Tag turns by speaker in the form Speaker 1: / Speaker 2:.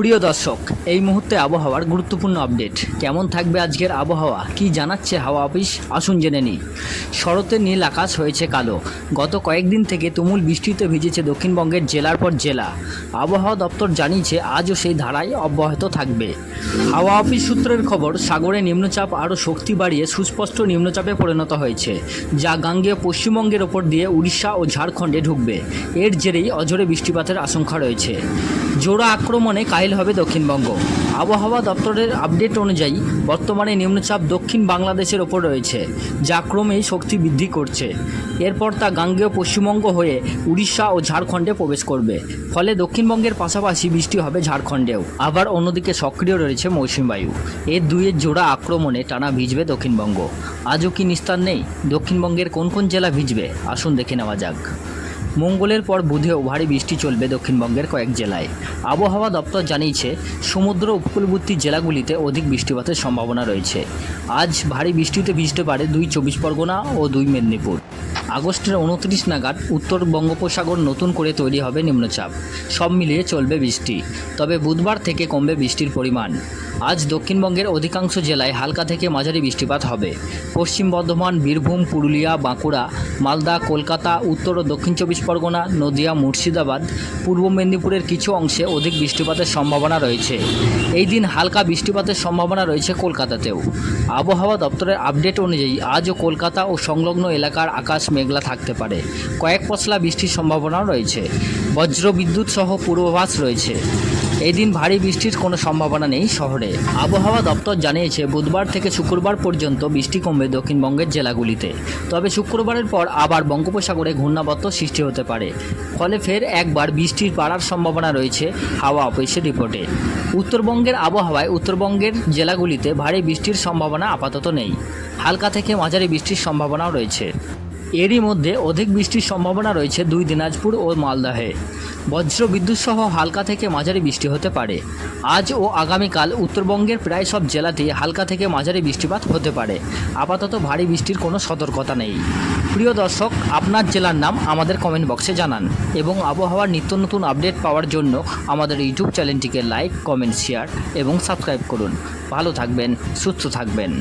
Speaker 1: প্রিয় দর্শক, এই মুহূর্তে আবহাওয়ার গুরুত্বপূর্ণ আপডেট। কেমন থাকবে আজকের আবহাওয়া, কি জানাচ্ছে হাওয়া অফিস, আসুন জেনে নিই। শরতের নীল আকাশ হয়েছে কালো। গত কয়েকদিন থেকে তুমুল বৃষ্টিতে ভিজেছে দক্ষিণবঙ্গের জেলার পর জেলা। আবহাওয়া দপ্তর জানিয়েছে আজও সেই ধারায় অব্যাহত থাকবে। হাওয়া অফিস সূত্রের খবর, সাগরে নিম্নচাপ আরও শক্তি বাড়িয়ে সুস্পষ্ট নিম্নচাপে পরিণত হয়েছে, যা গাঙ্গেয় পশ্চিমবঙ্গের ওপর দিয়ে উড়িষ্যা ও ঝাড়খণ্ডে ঢুকবে। এর জেরেই অঝোরে বৃষ্টিপাতের আশঙ্কা রয়েছে। জোড়া আক্রমণে কাহিল হবে দক্ষিণবঙ্গ। আবহাওয়া দপ্তরের আপডেট অনুযায়ী বর্তমানে নিম্নচাপ দক্ষিণ বাংলাদেশের ওপর রয়েছে, যা ক্রমেই শক্তি বৃদ্ধি করছে। এরপর তা গাঙ্গেয় পশ্চিমবঙ্গ হয়ে উড়িষ্যা ও ঝাড়খণ্ডে প্রবেশ করবে। ফলে দক্ষিণবঙ্গের পাশাপাশি বৃষ্টি হবে ঝাড়খণ্ডেও। আবার অন্যদিকে সক্রিয় রয়েছে মৌসুমী বায়ু। এর দুইয়ের জোড়া আক্রমণে টানা ভিজবে দক্ষিণবঙ্গ। আজও কি নিস্তার নেই? দক্ষিণবঙ্গের কোন কোন জেলা ভিজবে, আসুন দেখে নেওয়া যাক। মঙ্গলের পর বুধেও ভারী বৃষ্টি চলবে দক্ষিণবঙ্গের কয়েক জেলায়। আবহাওয়া দপ্তর জানিয়েছে সমুদ্র উপকূলবর্তী জেলাগুলিতে অধিক বৃষ্টিপাতের সম্ভাবনা রয়েছে। আজ ভারী বৃষ্টিতে ভিজতে পারে 2 চব্বিশ পরগনা ও 2 মেদিনীপুর। আগস্টের 29 নাগাদ উত্তর বঙ্গোপসাগর নতুন করে তৈরি হবে নিম্নচাপ। সব মিলিয়ে চলবে বৃষ্টি, তবে বুধবার থেকে কমবে বৃষ্টির পরিমাণ। আজ দক্ষিণবঙ্গের অধিকাংশ জেলায় হালকা থেকে মাঝারি বৃষ্টিপাত হবে। পশ্চিম বর্ধমান, বীরভূম, পুরুলিয়া, বাঁকুড়া, মালদা, কলকাতা, উত্তর ও দক্ষিণ চব্বিশ পরগনা, নদিয়া, মুর্শিদাবাদ, পূর্ব মেদিনীপুরের কিছু অংশে অধিক বৃষ্টিপাতের সম্ভাবনা রয়েছে। এই দিন হালকা বৃষ্টিপাতের সম্ভাবনা রয়েছে কলকাতাতেও। আবহাওয়া দপ্তরের আপডেট অনুযায়ী আজও কলকাতা ও সংলগ্ন এলাকার আকাশ মেঘলা থাকতে পারে। কয়েক পশলা বৃষ্টির সম্ভাবনাও রয়েছে। বজ্র বিদ্যুৎ সহ পূর্বাভাস রয়েছে। এই দিন ভারী বৃষ্টির কোনো সম্ভাবনা নেই শহরে। আবহাওয়া দপ্তর জানিয়েছে বুধবার থেকে শুক্রবার পর্যন্ত বৃষ্টি কমবে দক্ষিণবঙ্গের জেলাগুলিতে। তবে শুক্রবারের পর আবার বঙ্গোপসাগরে ঘূর্ণাবর্ত সৃষ্টি হতে পারে। ফলে ফের একবার বৃষ্টির বাড়ার সম্ভাবনা রয়েছে হাওয়া অফিসের রিপোর্টে। উত্তরবঙ্গের আবহাওয়ায় উত্তরবঙ্গের জেলাগুলিতে ভারী বৃষ্টির সম্ভাবনা আপাতত নেই। হালকা থেকে মাঝারি বৃষ্টির সম্ভাবনাও রয়েছে। এরই মধ্যে অধিক বৃষ্টির সম্ভাবনা রয়েছে 2 দিনাজপুর ও মালদহে। বজ্র বিদ্যুৎ সহ হালকা থেকে মাঝারি বৃষ্টি হতে পারে। আজ ও আগামীকাল উত্তরবঙ্গের প্রায় সব জেলাতেই হালকা থেকে মাঝারি বৃষ্টিপাত হতে পারে। আপাতত ভারী বৃষ্টির কোনো সতর্কতা নেই। প্রিয় দর্শক, আপনার জেলার নাম আমাদের কমেন্ট বক্সে জানান এবং আবহাওয়ার নিত্য নতুন আপডেট পাওয়ার জন্য আমাদের ইউটিউব চ্যানেলটিকে লাইক, কমেন্ট, শেয়ার এবং সাবস্ক্রাইব করুন। ভালো থাকবেন, সুস্থ থাকবেন।